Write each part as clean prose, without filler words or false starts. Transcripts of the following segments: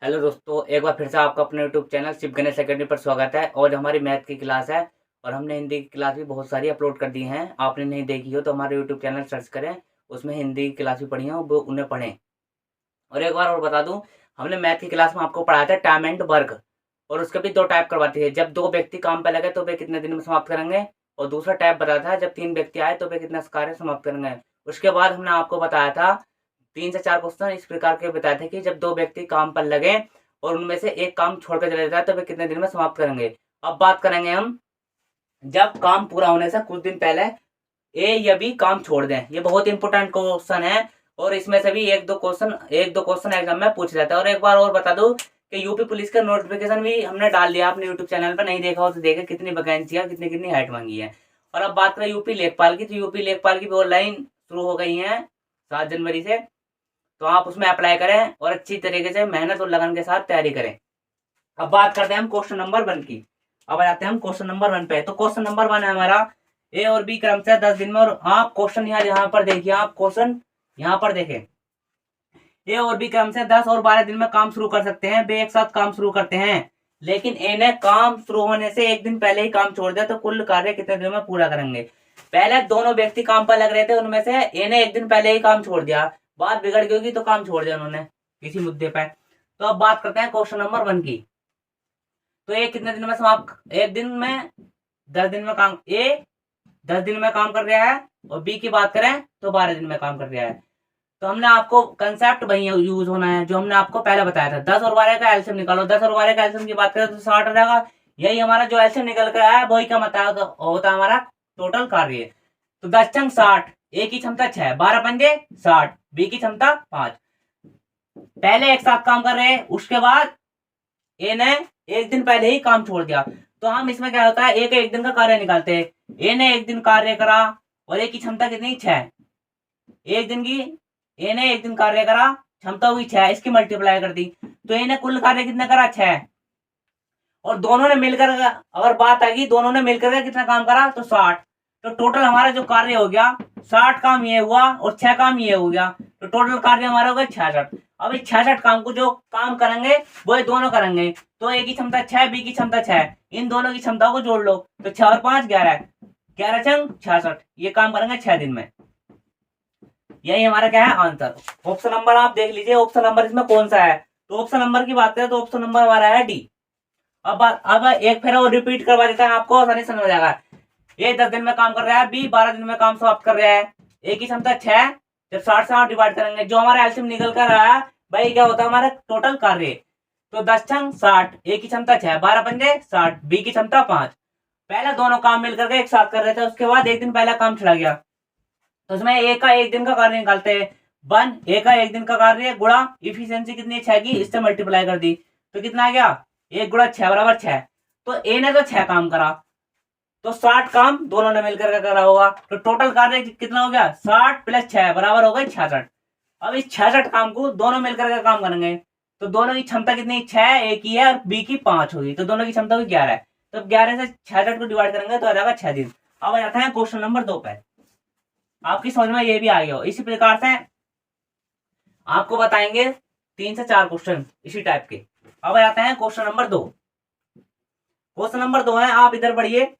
Hello दोस्तों, एक बार फिर से आपका अपने YouTube channel Shiv Ganesh Academy पर स्वागत है। और हमारी मैथ की क्लास है और हमने हिंदी की क्लास भी बहुत सारी अपलोड कर दी हैं। आपने नहीं देखी हो तो हमारे यूट्यूब चैनल सर्च करें, उसमें हिंदी की क्लास भी पढ़ी है, वो उन्हें पढ़ें। और एक बार और बता दूं, हमने मैथ की क्लास में आपको पढ़ाया था टाइम एंड वर्क, और उसके भी दो टाइप करवाती है। जब दो व्यक्ति काम पर लगे तो वे कितने दिन में समाप्त करेंगे, और दूसरा टाइप बताया था जब तीन व्यक्ति आए तो वे कितना कार्य समाप्त करेंगे। उसके बाद हमने आपको बताया था 3 से 4 क्वेश्चन इस प्रकार के बताए थे कि जब दो व्यक्ति काम पर लगे और उनमें से एक काम छोड़कर चले जाता है तो वे कितने दिन में समाप्त करेंगे। अब बात करेंगे हम जब काम पूरा होने से कुछ दिन पहले ए या बी काम छोड़ दें। ये बहुत इंपॉर्टेंट क्वेश्चन है और इसमें से भी एक दो क्वेश्चन एग्जाम में पूछ जाता है। और एक बार और बता दूं कि यूपी पुलिस का नोटिफिकेशन भी हमने डाल दिया, अपने यूट्यूब चैनल पर नहीं देखा हो तो देखे कितनी वैकेंसी है, कितनी कितनी हाइट मांगी है। और अब बात करें यूपी लेखपाल की, तो यूपी लेखपाल की भी ऑनलाइन शुरू हो गई है 7 जनवरी से। तो आप उसमें अप्लाई करें और अच्छी तरीके से मेहनत और लगन के साथ तैयारी करें। अब बात करते हैं हम क्वेश्चन नंबर 1 की। अब आ जाते हैं हम क्वेश्चन नंबर 1 पे। तो क्वेश्चन नंबर 1 है हमारा, ए और बी क्रमशः 10 दिन में, और आप क्वेश्चन यहाँ पर देखिए, आप क्वेश्चन यहाँ पर देखें, ए और बी क्रमशः 10 और 12 दिन में काम शुरू कर सकते हैं। वे एक साथ काम शुरू करते हैं, लेकिन ए ने काम शुरू होने से एक दिन पहले ही काम छोड़ दिया, तो कुल कार्य कितने दिनों में पूरा करेंगे। पहले दोनों व्यक्ति काम पर लग रहे थे, उनमें से ए ने एक दिन पहले ही काम छोड़ दिया, बात बिगड़ गई होगी तो काम छोड़ दिया उन्होंने किसी मुद्दे पर। तो अब बात करते हैं क्वेश्चन नंबर 1 की। तो ए कितने दिन में समाप्त, एक दिन में 10 दिन में काम, ए 10 दिन में काम कर रहा है, और बी की बात करें तो 12 दिन में काम कर रहा है। तो हमने आपको कंसेप्ट वही यूज होना है जो हमने आपको पहले बताया था। 10 और 12 का एलसीएम निकालो। 10 और 12 का एलसीएम की बात करें तो 60 आ जाएगा। यही हमारा जो एलसीएम निकल कर आया है वही का मतलब होता है हमारा टोटल कार्य। तो 10 छंग 60, ए की क्षमता 6, 12 पंजे 60, बी की क्षमता 5। पहले एक साथ काम कर रहे हैं, उसके बाद ए ने एक दिन पहले ही काम छोड़ दिया। तो हम इसमें क्या होता है, एक दिन का कार्य निकालते हैं। ए ने एक दिन कार्य करा और ए की क्षमता कितनी 6, एक दिन की, ए ने एक दिन कार्य करा, क्षमता हुई 6, इसकी मल्टीप्लाई कर दी, तो ए ने कुल कार्य कितना करा 6। और दोनों ने मिलकर, अगर बात आएगी दोनों ने मिलकर के कितना काम करा तो 60। तो टोटल हमारा जो कार्य हो गया 60 काम ये हुआ और 6 काम ये हो गया, तो टोटल कार्य हमारा हो गया 66। अब इस 66 काम को जो काम करेंगे वो ये दोनों करेंगे। तो ए की क्षमता 6, बी की क्षमता 6, इन दोनों की क्षमता को जोड़ लो, तो 6 और 5 11, 11 छंग 66, ये काम करेंगे 6 दिन में। यही हमारा क्या है आंसर। ऑप्शन नंबर आप देख लीजिए, ऑप्शन नंबर इसमें कौन सा है। तो ऑप्शन नंबर की बात करें तो ऑप्शन नंबर हमारा है डी। अब एक फिर और रिपीट करवा देता है, आपको आसानी समझ जाएगा। ए 10 दिन में काम कर रहा है, बी 12 दिन में काम समाप्त कर रहा है। ए की क्षमता 6, जब 60 से 8 डिवाइड करेंगे जो हमारा एलसीएम निकल कर आया भाई क्या होता है हमारा टोटल कार्य। तो 10 छंग 60, ए की क्षमता 6, 12 पंजे 60, बी की क्षमता 5। पहले दोनों काम मिलकर के एक साथ कर रहे थे, उसके बाद एक दिन पहला काम चला गया, तो उसमें ए का एक दिन का कार्य निकालते हैं। 1 ए का एक दिन का कार्य गुणा इफिशियंसी कितनी 6 की, इससे मल्टीप्लाई कर दी, तो कितना आ गया 1 गुणा 6 बराबर 6। तो ए ने तो 6 काम करा, तो 60 काम दोनों ने मिलकर के करा होगा, तो टोटल कार्य कितना हो गया 60 प्लस 6 बराबर हो गए 66। अब इस 66 काम को दोनों मिलकर के काम करेंगे, तो दोनों की क्षमता कितनी 6 ए की है और बी की 5 होगी, तो दोनों की क्षमता हुई 11 है। तो 11 से 66 को डिवाइड करेंगे तो आ जाएगा 6 दिन। अब आ जाता है क्वेश्चन नंबर 2 पे। आपकी समझ में ये भी आ गया हो। इसी प्रकार से आपको बताएंगे 3 से 4 क्वेश्चन इसी टाइप के। अब आ जाते हैं क्वेश्चन नंबर 2। क्वेश्चन नंबर 2 है, आप इधर बढ़िए।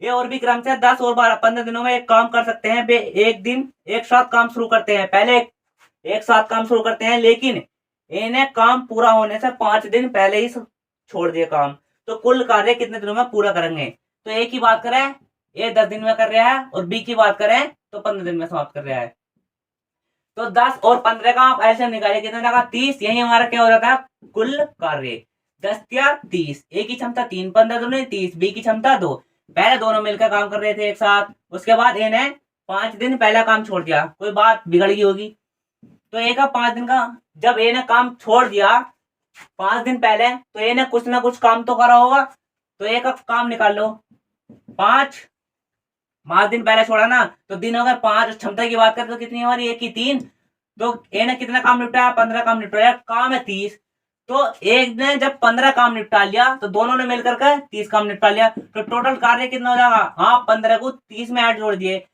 ए और बी क्रमशः 10 और 12 15 दिनों में एक काम कर सकते हैं। वे एक दिन एक साथ काम शुरू करते हैं, पहले एक साथ काम शुरू करते हैं, लेकिन ए ने काम पूरा होने से 5 दिन पहले ही छोड़ दिया काम, तो कुल कार्य कितने दिनों में पूरा करेंगे। तो ए की बात करें, ए 10 दिन में कर रहा है, और बी की बात करें तो 15 दिन में समाप्त कर रहा है। तो 10 और 15 का आप ऐसे निकालिए, कितने का 30, यही हमारा क्या हो जाता है कुल कार्य। 10 या 30, ए की क्षमता 3, 15 दूनी 30, बी की क्षमता 2। पहले दोनों मिलकर काम कर रहे थे एक साथ, उसके बाद ए ने 5 दिन पहला काम छोड़ दिया, कोई बात बिगड़ गई होगी, तो ए का 5 दिन का, जब ए ने काम छोड़ दिया 5 दिन पहले, तो ए ने कुछ ना कुछ काम तो करा होगा, तो ए का काम निकाल लो। 5 दिन पहले छोड़ा ना, तो दिन हो गए 5, क्षमता की बात करें तो कितनी हमारी ए की 3, तो ए ने कितना काम निपटाया 15 काम निपटाया, काम है 30, तो एक ने जब 15 काम निपटा लिया तो दोनों ने मिलकर के 30 काम निपटा लिया, तो टोटल कार्य कितना हो जाएगा, आप 15 को 30 में ऐड जोड़ दिए,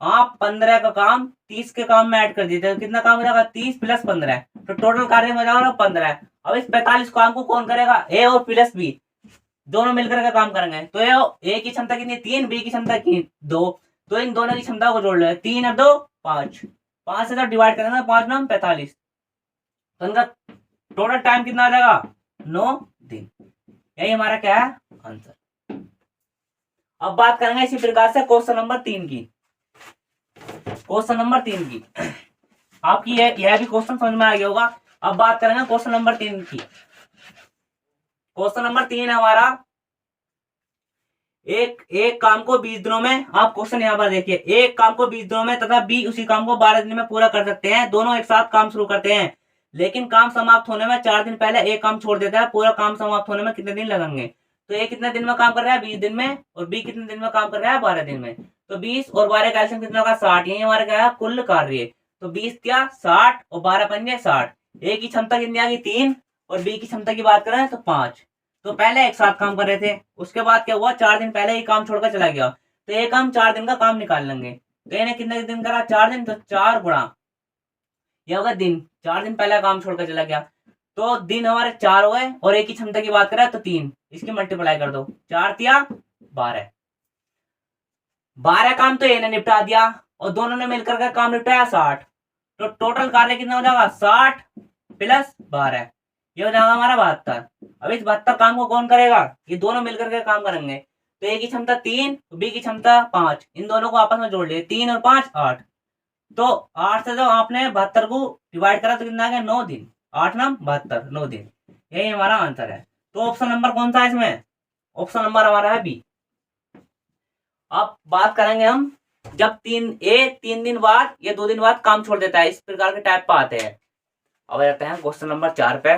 आप 15 का काम 30 के काम में ऐड कर दिए, तो कितना काम हो जाएगा 30 प्लस 15, तो टोटल कार्य हो जाएगा 15। अब इस 45 काम को कौन करेगा, ए और प्लस बी दोनों मिलकर का काम करेंगे। तो ए की क्षमता कितनी 3, बी की क्षमता 2, तो इन दोनों की क्षमता को जोड़ लो, 3 और 2 5, 5 से जब डिवाइड करेंगे 5 9 45, तो इनका टोटल टाइम कितना आ जाएगा 9 दिन। यही हमारा क्या है आंसर। अब बात करेंगे इसी प्रकार से क्वेश्चन नंबर 3 की। क्वेश्चन नंबर 3 की आपकी यह भी क्वेश्चन समझ में आ गया होगा। अब बात करेंगे क्वेश्चन नंबर 3 की। क्वेश्चन नंबर 3 है हमारा, एक काम को 20 दिनों में, आप क्वेश्चन यहाँ पर देखिए, एक काम को 20 दिनों में तथा बी उसी काम को 12 दिन में पूरा कर सकते हैं। दोनों एक साथ काम शुरू करते हैं, लेकिन काम समाप्त होने में 4 दिन पहले एक काम छोड़ देता है। पूरा काम समाप्त होने में कितने दिन लगेंगे। तो ए कितने दिन में काम कर रहा है 20 दिन में, और बी कितने दिन में काम कर रहा है 12 दिन में। तो 20 और 12 का एलसीएम कितना होगा 60, यही हमारा क्या है कुल कार्य। तो 20 क्या 60 और 12 पंजे 60। ए की क्षमता कितनी आ गई 3, और बी की क्षमता की बात करें तो 5। तो पहले एक साथ काम कर रहे थे, उसके बाद क्या हुआ 4 दिन पहले ही काम छोड़कर चला गया। तो ये काम 4 दिन का काम निकाल लेंगे। तो इन्हें कितने दिन करा 4 दिन, तो 4 गुणा ये होगा दिन, 4 दिन पहले काम छोड़कर चला गया। तो दिन हमारे 4 हो गए, और एक की क्षमता की बात करें तो 3, इसकी मल्टीप्लाई कर दो, 4 तिया 12। 12 काम तो इन्हें निपटा दिया, और दोनों ने मिलकर का काम निपटाया 60। तो टोटल कार्य कितना हो जाएगा 60 प्लस 12, ये हो जाएगा हमारा 72। अब इस 72 काम को कौन करेगा, ये दोनों मिलकर के काम करेंगे। तो ए की क्षमता 3, बी की क्षमता 5, इन दोनों को आपस में जोड़ लिए, 3 और 5 8। तो 8 से जब आपने 72 को डिवाइड करा तो कितना आ गया 9 दिन, 8 9 72, 9 दिन। यही हमारा आंसर है। तो ऑप्शन नंबर कौन सा है इसमें, ऑप्शन नंबर हमारा है बी। अब बात करेंगे हम, जब 3 दिन बाद या 2 दिन बाद काम छोड़ देता है, इस प्रकार के टाइप पर आते हैं। अब जाते हैं क्वेश्चन नंबर 4 पे।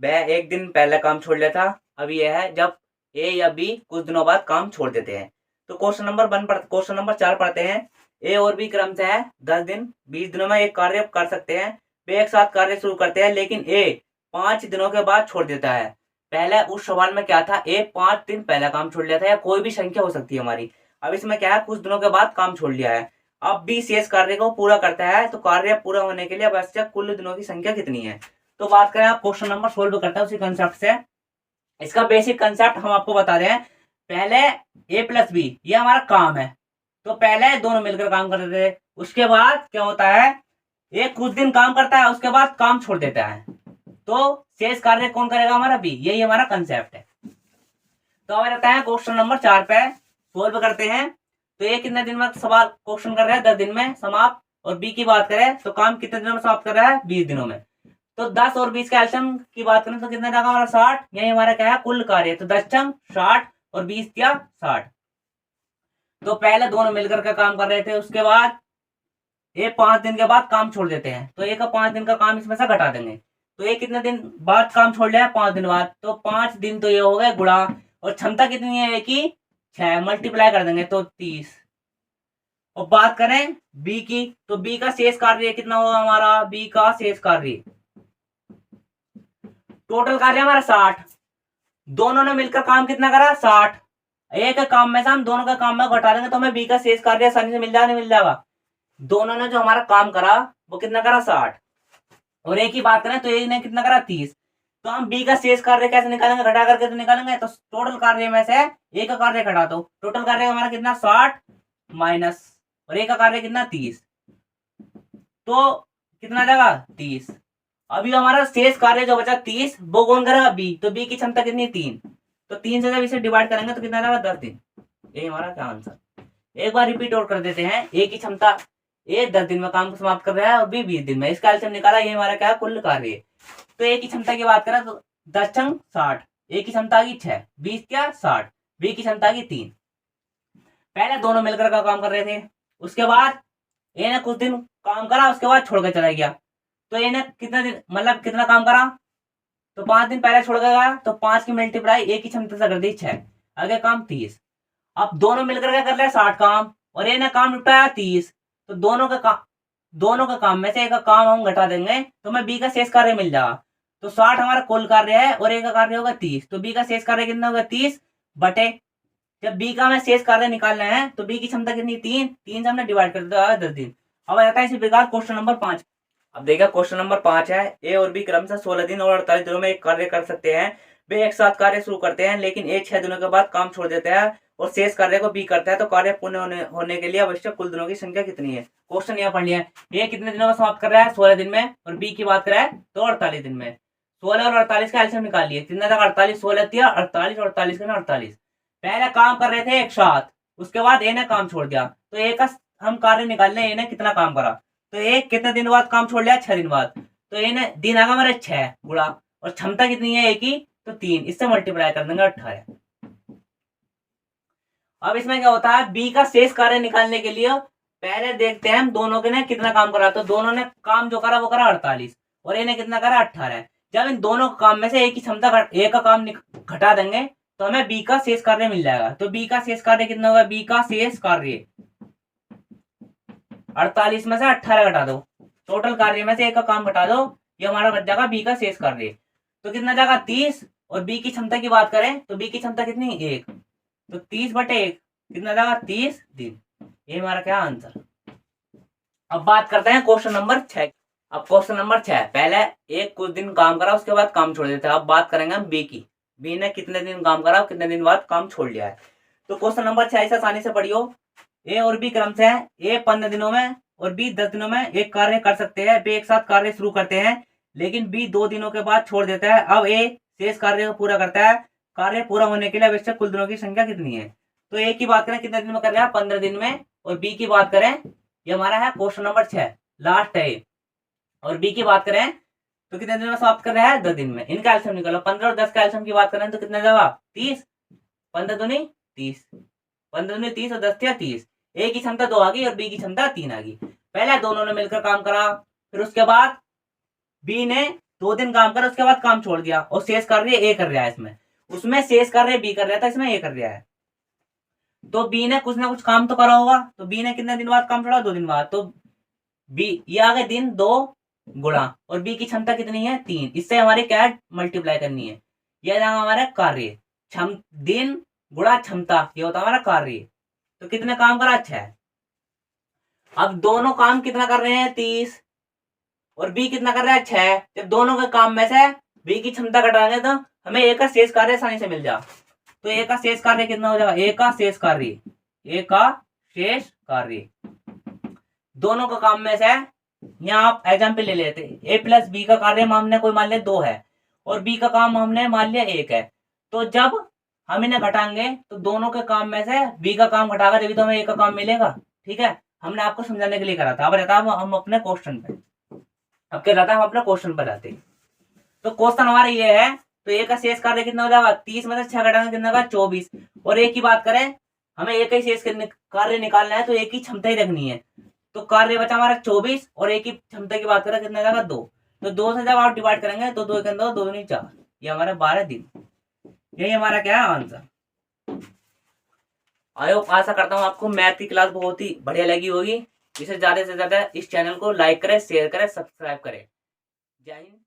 वह एक दिन पहले काम छोड़ लेता। अब यह है जब ए या बी कुछ दिनों बाद काम छोड़ देते हैं। तो क्वेश्चन नंबर 4 पढ़ते हैं। ए और बी क्रम से है 10 दिन 20 दिनों में एक कार्य कर सकते हैं। वे एक साथ कार्य शुरू करते हैं, लेकिन ए 5 दिनों के बाद छोड़ देता है। पहले उस सवाल में क्या था, ए 5 दिन पहले काम छोड़ लिया था, या कोई भी संख्या हो सकती है हमारी। अब इसमें क्या है, कुछ दिनों के बाद काम छोड़ लिया है। अब बी शेष कार्य को पूरा करता है, तो कार्य पूरा होने के लिए आवश्यक कुल दिनों की संख्या कितनी है। तो बात करें आप क्वेश्चन नंबर सोल्व करते हैं उसी कंसेप्ट से। इसका बेसिक कंसेप्ट हम आपको बता रहे हैं। पहले ए प्लस बी ये हमारा काम है, तो पहले दोनों मिलकर काम करते थे। उसके बाद क्या होता है, एक कुछ दिन काम करता है, उसके बाद काम छोड़ देता है। तो शेष कार्य कौन करेगा, हमारा बी। यही हमारा कंसेप्ट है। तो अब रहता है क्वेश्चन नंबर 4 पे सोल्व करते हैं। तो ये कितने दिन में सवाल क्वेश्चन कर रहा है 10 दिन में समाप्त, और बी की बात करें तो काम कितने दिनों में समाप्त कर रहा है 20 दिनों में। तो 10 और 20 का एलसीएम की बात करें तो कितना जाएगा हमारा 60, यही हमारा क्या है कुल कार्य। तो 10 छंग 60 और 20 क्या 60। तो पहले दोनों मिलकर का काम कर रहे थे, उसके बाद ये 5 दिन के बाद काम छोड़ देते हैं। तो एक 5 दिन का काम इसमें से घटा देंगे। तो ये कितने दिन बाद काम छोड़ लिया 5 दिन बाद, तो 5 दिन तो ये हो गए गुणा, और क्षमता कितनी है कि 6, मल्टीप्लाई कर देंगे तो 30। और बात करें बी की, तो बी का शेष कार्य कितना होगा हमारा, बी का शेष कार्य टोटल कार्य हमारा 60। दोनों ने मिलकर काम कितना करा 60। एक काम में से हम दोनों का काम में घटा देंगे तो हमें बी का शेष कार्य आसानी से मिल जाएगा, नहीं मिल जाएगा। दोनों ने जो हमारा काम करा वो कितना करा 60, और एक ही बात करें तो एक ने कितना करा 30। तो हम बी का शेष कार्य कैसे निकालेंगे, घटा करके तो निकालेंगे। तो टोटल कार्य में से एक का कार्य घटा दो, टोटल कार्य हमारा कितना 60 माइनस, और एक का कार्य कितना 30, तो कितना जाएगा 30। अभी हमारा शेष कार्य जो बचा 30 वो कौन करेगा बी। तो बी की क्षमता कितनी 3, तो 3 से जब इसे डिवाइड करेंगे तो कितना जाएगा 10 दिन। ये हमारा क्या आंसर। एक बार रिपीट और कर देते हैं। ए की क्षमता ए 10 दिन में काम को समाप्त कर रहा है, और बी 20 दिन में। इसका एलसीएम निकाला, ये हमारा क्या है कुल कार्य। तो ए की क्षमता की बात करें तो 10 छंग 60, ए की क्षमता की 6, 20 क्या 60, बी की क्षमता की 3। पहले दोनों मिलकर का काम कर रहे थे, उसके बाद ए ने कुछ दिन काम करा, उसके बाद छोड़कर चला गया। तो ए ने कितना दिन मतलब कितना काम करा, तो 5 दिन पहले छोड़ गया, तो 5 की मल्टीप्लाई ए की क्षमता से कर दी 6, आगे काम 30। अब दोनों मिलकर के कर रहे 60 काम, और ए ने काम निपटाया 30। तो दोनों का काम में से एक का काम हम घटा देंगे तो हमें बी का शेष कार्य मिल जाएगा। तो 60 हमारा कुल कार्य है, और ए का कार्य होगा 30। तो बी का शेष कार्य कितना होगा 30 बटे, जब बी का हमें शेष कार्य निकालना है तो बी की क्षमता कितनी 3 से हमने डिवाइड कर दिया 10 दिन। अब आता है इसी प्रकार क्वेश्चन नंबर 5। अब देखिए क्वेश्चन नंबर 5 है, ए और बी क्रमशः 16 दिन और 48 दिनों में एक कार्य कर सकते हैं। वे एक साथ कार्य शुरू करते हैं, लेकिन ए 6 दिनों के बाद काम छोड़ देता है और शेष कार्य को बी करता है, तो कार्य पूर्ण होने के लिए आवश्यक कुल दिनों की संख्या कितनी है। क्वेश्चन यहाँ पढ़ लिया है, ए कितने दिनों में समाप्त कर रहा है, 16 दिन में, और बी की बात कर रहा है तो 48 दिन में। 16 और 48 का एलसीएम निकाल लिए, कितना था, 48, 16 दिया 48 और 48 का 48। पहले काम कर रहे थे एक साथ, उसके बाद ए ने काम छोड़ दिया, तो ए का हम कार्य निकाल लें, ए ने कितना काम करा। तो ए कितने दिन बाद काम छोड़ लिया, 6 दिन बाद, तो ए ने दिन आगा मेरे 6 गुणा, और क्षमता कितनी है ए की, तो 3, इससे मल्टीप्लाई कर देंगे 18। अब इसमें क्या होता है, बी का शेष कार्य निकालने के लिए पहले देखते हैं हम दोनों के ने कितना काम करा। तो दोनों ने काम जो करा वो करा 48 और ए ने कितना करा 18। जब इन दोनों काम में से ए की क्षमता ए का काम घटा देंगे तो हमें बी का शेष कार्य मिल जाएगा। तो बी का शेष कार्य कितना होगा, बी का शेष कार्य 48 में से 18 घटा दो, टोटल कार्य में से ए का काम घटा दो, ये हमारा बच जाएगा बी का शेष कार्य। तो कितना जाएगा 30, और बी की क्षमता की बात करें तो बी की क्षमता कितनी 1, तो 30/1 कितना जाएगा 30 दिन। ये हमारा क्या आंसर। अब बात करते हैं क्वेश्चन नंबर 6। अब क्वेश्चन नंबर 6, पहले एक कुछ दिन काम करा उसके बाद काम छोड़ देता है। अब बात करेंगे हम बी की, बी ने कितने दिन काम करा और कितने दिन बाद काम छोड़ लिया है। तो क्वेश्चन नंबर 6 इसे आसानी से पढ़ियो, ए और बी क्रम से है, ए 15 दिनों में और बी 10 दिनों में एक कार्य कर सकते हैं। वे एक साथ कार्य शुरू करते हैं, लेकिन बी 2 दिनों के बाद छोड़ देता है। अब ए शेष कार्य को पूरा करता है, कार्य पूरा होने के लिए आवश्यक कुल दिनों की संख्या कितनी है। तो ए की बात करें कितने दिन में कर रहा है, 15 दिन में, और बी की बात करें, ये हमारा है क्वेश्चन नंबर 6 लास्ट है, और बी की बात करें तो कितने दिन में समाप्त कर रहा है, 10 दिन में। इनका एलसीएम निकालो, 15 और 10 का एलसीएम की बात करें तो कितने जाएगा 30, 15 दूनी 30, 15 दूनी 30 और 10 × 30। ए की क्षमता 2 आ गई और बी की क्षमता 3 आ गई। पहले दोनों ने मिलकर काम करा, फिर उसके बाद बी ने 2 दिन काम करा, उसके बाद काम छोड़ दिया और शेष कार्य ए कर रहा है। इसमें उसमें शेष कार्य बी कर रहा था, इसमें ए कर रहा है। तो बी ने कुछ ना कुछ काम तो करा होगा, तो बी ने कितने दिन बाद काम छोड़ा, 2 दिन बाद। तो बी ये आ गए दिन 2 गुणा, और बी की क्षमता कितनी है 3, इससे हमारे क्या मल्टीप्लाई करनी है। यह जाएगा हमारा कार्य, दिन गुणा क्षमता, ये होता है हमारा कार्य। तो कितने काम करा, 6। अब दोनों काम कितना कर रहे हैं 30, और बी कितना कर रहा है 6। जब दोनों के काम में से बी की क्षमता घटाएंगे तो हमें ए का शेष कार्य आसानी से मिल जाए। तो ए का शेष कार्य कितना हो जाएगा, ए का शेष कार्य, ए का शेष कार्य दोनों का काम में से, यहाँ आप एग्जाम्पल ले लेते, ए प्लस बी का कार्य हमने कोई मान लिया 2 है और बी का काम हमने मान लिया 1 है। तो जब हम इन्हें घटाएंगे तो दोनों के काम में से बी का काम घटाएगा जब तो हमें ए का काम मिलेगा। ठीक है, हमने आपको समझाने के लिए करा था। अब रहता है हम अपने क्वेश्चन पे, अब क्या रहता है हम अपने क्वेश्चन पर जाते। तो क्वेश्चन हमारा ये है, तो ए का शेष कार्य कितना हो जाएगा, 30 में से 6 घटाएंगे कितना होगा 24, और ए की बात करें हमें एक ही शेष कार्य निकालना है तो एक ही क्षमता ही रखनी है। तो कार्य बचा हमारा 24 और एक ही क्षमता की बात करें कितना जाएगा 2। तो 2 से जब आप डिवाइड करेंगे तो 2 के अंदर 2 दूनी 4, ये हमारा 12 दिन। यही हमारा क्या है आंसर। आई होप आशा करता हूँ आपको मैथ की क्लास बहुत ही बढ़िया लगी होगी। इसे ज्यादा से ज्यादा इस चैनल को लाइक करें, शेयर करें, सब्सक्राइब करें। जय हिंद।